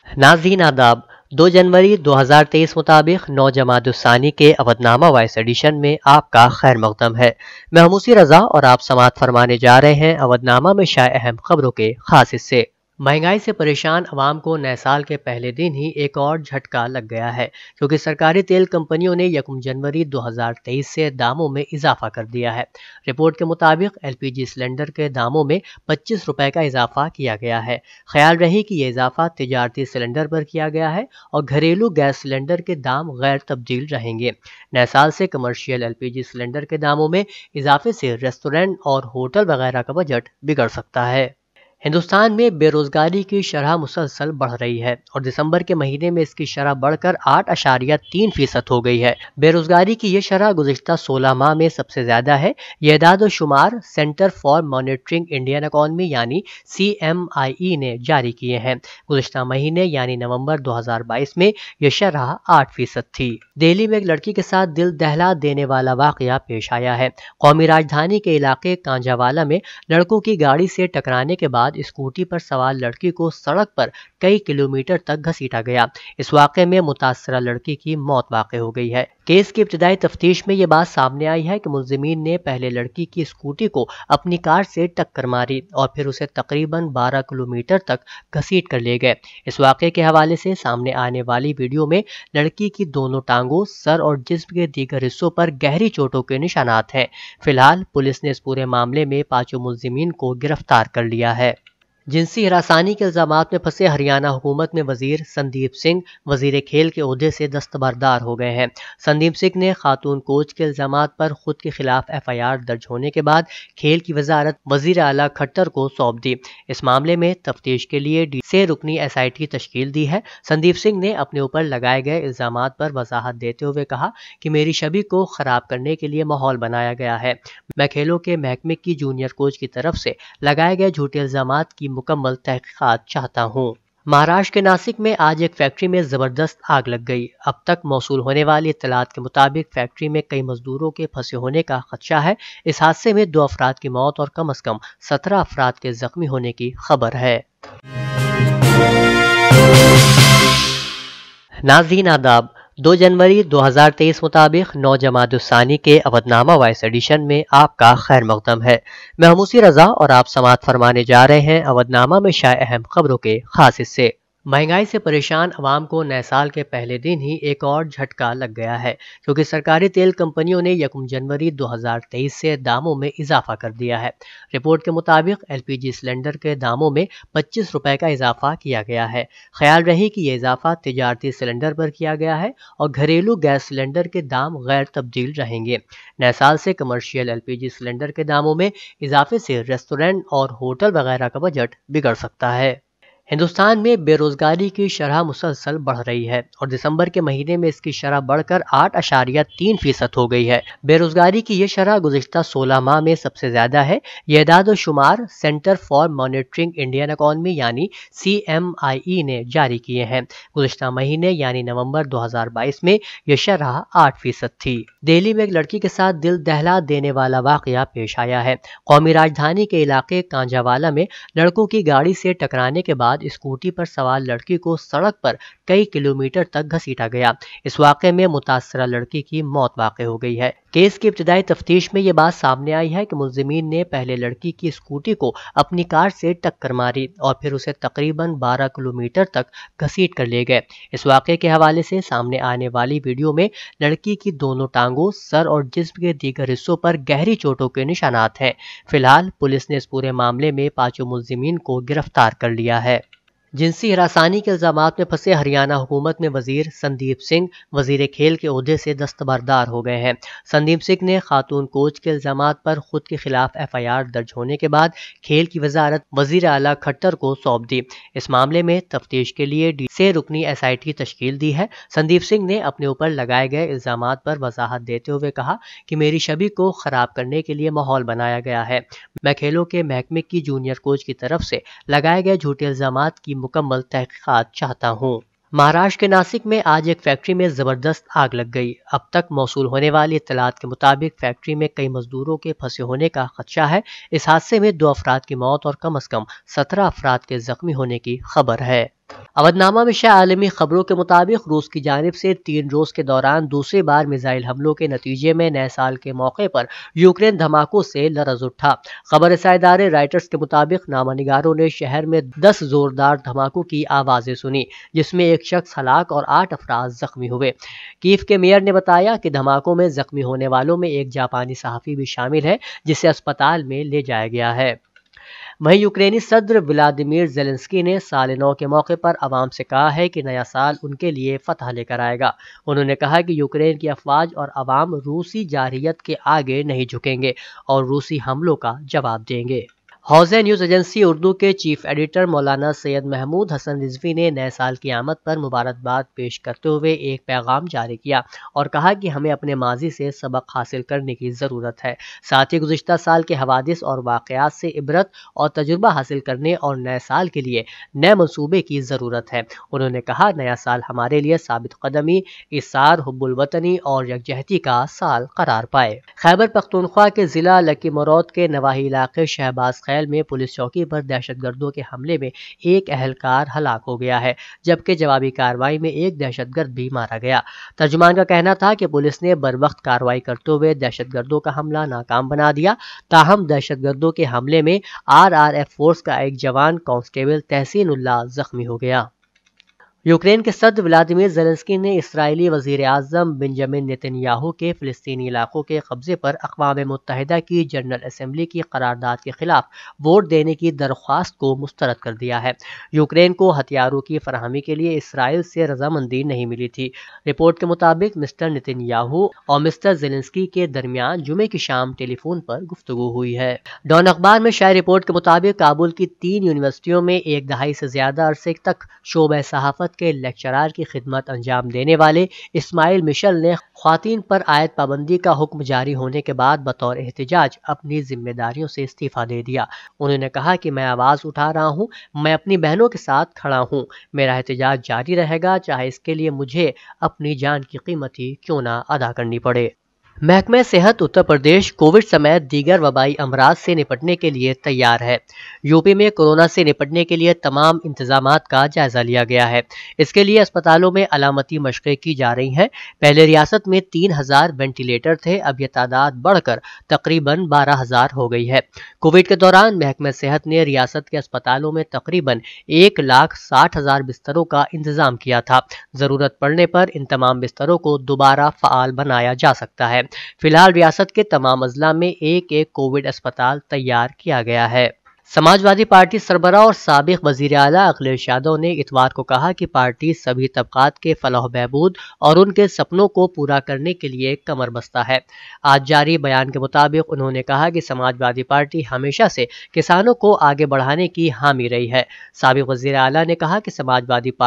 नाज़रीन आदाब। 2 जनवरी 2023 मुताबिक 9 जमात-उस-सानी के अवधनामा वॉइस एडिशन में आपका खैर मकदम है। मैं हमूसी रजा और आप समाअत फरमाने जा रहे हैं अवधनामा में शाये अहम खबरों के खास हिस्से। महंगाई से परेशान अवाम को नए साल के पहले दिन ही एक और झटका लग गया है, क्योंकि सरकारी तेल कंपनियों ने 1 जनवरी 2023 से दामों में इजाफा कर दिया है। रिपोर्ट के मुताबिक LPG सिलेंडर के दामों में 25 रुपए का इजाफा किया गया है। ख्याल रहे कि यह इजाफा तिजारती सिलेंडर पर किया गया है और घरेलू गैस सिलेंडर के दाम गैर तब्दील रहेंगे। नए साल से कमर्शियल LPG सिलेंडर के दामों में इजाफे से रेस्टोरेंट और होटल वगैरह का बजट बिगड़ सकता है। हिंदुस्तान में बेरोजगारी की शरह मुसलसल बढ़ रही है और दिसंबर के महीने में इसकी शरह बढ़कर 8.3% हो गई है। बेरोजगारी की यह शरह गुज़िश्ता 16 माह में सबसे ज्यादा है। यह एदाद और शुमार centre for monitoring Indian economy यानी CMIE ने जारी किए हैं। गुज़िश्ता महीने यानी नवंबर 2022 में यह शरह 8% थी। दिल्ली में एक लड़की के साथ दिल दहला देने वाला वाकया पेश आया है। कौमी राजधानी के इलाके कांजावाला में लड़कों की गाड़ी से टकराने के बाद स्कूटी पर सवार लड़की को सड़क पर कई किलोमीटर तक घसीटा गया। इस वाक़े में मुतासरा लड़की की मौत वाक़ हो गई है। केस की इब्तिदाई तफ्तीश में ये बात सामने आई है कि मुल्जिमीन ने पहले लड़की की स्कूटी को अपनी कार से टक्कर मारी और फिर उसे तकरीबन 12 किलोमीटर तक घसीट कर ले गए। इस वाक़े के हवाले से सामने आने वाली वीडियो में लड़की की दोनों टांगों, सर और जिस्म के दीगर हिस्सों पर गहरी चोटों के निशानात हैं। फिलहाल पुलिस ने इस पूरे मामले में 5 मुल्जिमीन को गिरफ्तार कर लिया है। जिनसी हरासानी के इल्जामात में फंसे हरियाणा हुकूमत में वजीर संदीप सिंह वजीर खेल के ओहदे से दस्तबरदार हो गए हैं। संदीप सिंह ने खातून कोच के इल्जामात पर खुद के खिलाफ FIR दर्ज होने के बाद खेल की वजारत वजीर आला खट्टर को सौंप दी। इस मामले में तफ्तीश के लिए से रुकनी SIT तश्कील दी है। संदीप सिंह ने अपने ऊपर लगाए गए इल्जामात पर वजाहत देते हुए कहा कि मेरी छवि को खराब करने के लिए माहौल बनाया गया है। मैं खेलों के महकमे की जूनियर कोच की तरफ से लगाए गए झूठे इल्जामात की मुकम्मल तहकीकात चाहता हूँ। महाराष्ट्र के नासिक में आज एक फैक्ट्री में जबरदस्त आग लग गई। अब तक मौसूल होने वाली इत्तलात के मुताबिक फैक्ट्री में कई मजदूरों के फंसे होने का खदशा है। इस हादसे में 2 अफराद की मौत और कम से कम 17 अफराद के जख्मी होने की खबर है। नाज़रीन आदाब। 2 जनवरी 2023 मुताबिक 9 जमात-उस-सानी के अवधनामा वॉइस एडिशन में आपका खैर मकदम है। मैं हमूसी रजा और आप समाअत फरमाने जा रहे हैं अवधनामा में शाये अहम खबरों के खास हिस्से। महंगाई से परेशान अवाम को नए साल के पहले दिन ही एक और झटका लग गया है, क्योंकि सरकारी तेल कंपनियों ने 1 जनवरी 2023 से दामों में इजाफा कर दिया है। रिपोर्ट के मुताबिक LPG सिलेंडर के दामों में 25 रुपए का इजाफा किया गया है। ख्याल रहे कि यह इजाफा तिजारती सिलेंडर पर किया गया है और घरेलू गैस सिलेंडर के दाम गैर तब्दील रहेंगे। नए साल से कमर्शियल LPG सिलेंडर के दामों में इजाफे से रेस्टोरेंट और होटल वगैरह का बजट बिगड़ सकता है। हिंदुस्तान में बेरोजगारी की शरह मुसलसल बढ़ रही है और दिसंबर के महीने में इसकी शरह बढ़कर 8.3% हो गई है। बेरोजगारी की यह शरह गुज़िश्ता 16 माह में सबसे ज्यादा है। यह एदाद और शुमार centre for monitoring Indian economy यानी CMIE ने जारी किए हैं। गुज़िश्ता महीने यानी नवंबर 2022 में यह शरह 8% थी। दिल्ली में एक लड़की के साथ दिल दहला देने वाला वाकया पेश आया है। कौमी राजधानी के इलाके कांजावाला में लड़कों की गाड़ी से टकराने के बाद स्कूटी पर सवार लड़की को सड़क पर कई किलोमीटर तक घसीटा गया। इस वाक़े में मुतासरा लड़की की मौत वाक़ हो गई है। केस की इब्तिदाई तफ्तीश में ये बात सामने आई है कि मुल्जिमीन ने पहले लड़की की स्कूटी को अपनी कार से टक्कर मारी और फिर उसे तकरीबन 12 किलोमीटर तक घसीट कर ले गए। इस वाक़े के हवाले से सामने आने वाली वीडियो में लड़की की दोनों टांगों, सर और जिस्म के दीगर हिस्सों पर गहरी चोटों के निशानात हैं। फिलहाल पुलिस ने इस पूरे मामले में 5 मुल्जिमीन को गिरफ्तार कर लिया है। जिनसी हरासानी के इल्जामात में फंसे हरियाणा हुकूमत में वजीर संदीप सिंह वजीर खेल के ओहदे से दस्तबरदार हो गए हैं। संदीप सिंह ने खातून कोच के इल्जामात पर खुद के खिलाफ FIR दर्ज होने के बाद खेल की वजारत वजीर आला खट्टर को सौंप दी। इस मामले में तफ्तीश के लिए से रुकनी SIT तश्कील दी है। संदीप सिंह ने अपने ऊपर लगाए गए इल्जामात पर वजाहत देते हुए कहा कि मेरी छवि को खराब करने के लिए माहौल बनाया गया है। मैं खेलों के महकमे की जूनियर कोच की तरफ से लगाए गए झूठे इल्जामात की मुकम्मल तहकीकात चाहता हूँ। महाराष्ट्र के नासिक में आज एक फैक्ट्री में जबरदस्त आग लग गई। अब तक मौसूल होने वाली इत्तलात के मुताबिक फैक्ट्री में कई मजदूरों के फंसे होने का खदशा है। इस हादसे में 2 अफराद की मौत और कम से कम 17 अफराद के जख्मी होने की खबर है। अवधनामा में शाया आलमी खबरों के मुताबिक रूस की जानिब से 3 रोज के दौरान दूसरी बार मिसाइल हमलों के नतीजे में नए साल के मौके पर यूक्रेन धमाकों से लरज उठा। खबर रसाई इदारे राइटर्स के मुताबिक नामानिगारों ने शहर में 10 जोरदार धमाकों की आवाजें सुनी, जिसमें एक शख्स हलाक और 8 अफराद जख्मी हुए। कीव के मेयर ने बताया कि धमाकों में जख्मी होने वालों में एक जापानी सहाफी भी शामिल है, जिसे अस्पताल में ले जाया गया है। वहीं यूक्रेनी सदर व्लादिमीर ज़ेलेंस्की ने साल नौ के मौके पर आवाम से कहा है कि नया साल उनके लिए फतह लेकर आएगा। उन्होंने कहा कि यूक्रेन की अफवाज और अवाम रूसी जारहियत के आगे नहीं झुकेंगे और रूसी हमलों का जवाब देंगे। हौज़े न्यूज़ एजेंसी उर्दू के चीफ एडिटर मौलाना सैयद महमूद हसन रिजवी ने नए साल की आमद पर मुबारकबाद पेश करते हुए एक पैगाम जारी किया और कहा कि हमें अपने माजी से सबक हासिल करने की ज़रूरत है। साथ ही गुज़िश्ता साल के हवादिस और वाक़यात से इबरत और तजुर्बा हासिल करने और नए साल के लिए नए मनसूबे की ज़रूरत है। उन्होंने कहा, नया साल हमारे लिए साबित कदमी, इसार, हुब्बुल वतनी और यकजहती का साल करार पाए। खैबर पख्तूनख्वा के ज़िला लकी मरौद के नवाही इलाके शहबाज खैल में पुलिस चौकी पर दहशतगर्दों के हमले में एक अहलकार हलाक हो गया है, जबकि जवाबी कार्रवाई में एक दहशतगर्द भी मारा गया। तर्जुमान का कहना था कि पुलिस ने बरवक्त कार्रवाई करते हुए दहशतगर्दों का हमला नाकाम बना दिया। ताहम दहशतगर्दों के हमले में RRF फोर्स का एक जवान कांस्टेबल तहसीनुल्लाह जख्मी हो गया। यूक्रेन के सदर व्लादिमीर ज़ेलेंस्की ने इसराइली वज़ीर आज़म बेंजामिन नेतन्याहू के फ़िलिस्तीनी इलाकों के कब्ज़े पर अक़वाम मुत्तहिदा की जनरल असम्बली की करारदाद के खिलाफ वोट देने की दरख्वास्त को मुस्तरद कर दिया है। यूक्रेन को हथियारों की फराहमी के लिए इसराइल से रजामंदी नहीं मिली थी। रिपोर्ट के मुताबिक मिस्टर नेतन्याहू और मिस्टर ज़ेलेंस्की के दरमियान जुमे की शाम टेलीफोन पर गुफ्तगू हुई है। डॉन अखबार में शाया रिपोर्ट के मुताबिक काबुल की 3 यूनिवर्सिटियों में एक दहाई से ज्यादा अरसे तक शोबे सहाफत के लेक्चरार की खिदमत अंजाम देने वाले इस्माइल मिशेल ने ख्वातीन पर आयत पाबंदी का हुक्म जारी होने के बाद बतौर एहतिजाज अपनी जिम्मेदारियों से इस्तीफा दे दिया। उन्होंने कहा कि मैं आवाज उठा रहा हूं, मैं अपनी बहनों के साथ खड़ा हूं, मेरा एहतिजाज जारी रहेगा, चाहे इसके लिए मुझे अपनी जान की कीमत ही क्यों ना अदा करनी पड़े। महकमे सेहत उत्तर प्रदेश कोविड समेत दीगर वबाई अमराज से निपटने के लिए तैयार है। यूपी में कोरोना से निपटने के लिए तमाम इंतजामात का जायजा लिया गया है। इसके लिए अस्पतालों में अलामती मशक़ें की जा रही हैं। पहले रियासत में 3000 वेंटिलेटर थे, अब यह तादाद बढ़कर तकरीबन 12000 हो गई है। कोविड के दौरान महकमे सेहत ने रियासत के अस्पतालों में तकरीबन 1,60,000 बिस्तरों का इंतजाम किया था। ज़रूरत पड़ने पर इन तमाम बिस्तरों को दोबारा फ़ाल बनाया जा सकता है। फिलहाल रियासत के तमाम अजला में एक कोविड अस्पताल तैयार किया गया है। समाजवादी पार्टी सरबराह और साबिक वजीर आला अखिलेश यादव ने इतवार को कहा कि पार्टी सभी तबकात के फलाह बहबूद और उनके सपनों को पूरा करने के लिए कमर बस्ता है। आज जारी बयान के मुताबिक उन्होंने कहा कि समाजवादी पार्टी हमेशा से किसानों को आगे बढ़ाने की हामी रही है। साबिक वजीर आला ने कहा कि समाजवादी पार्टी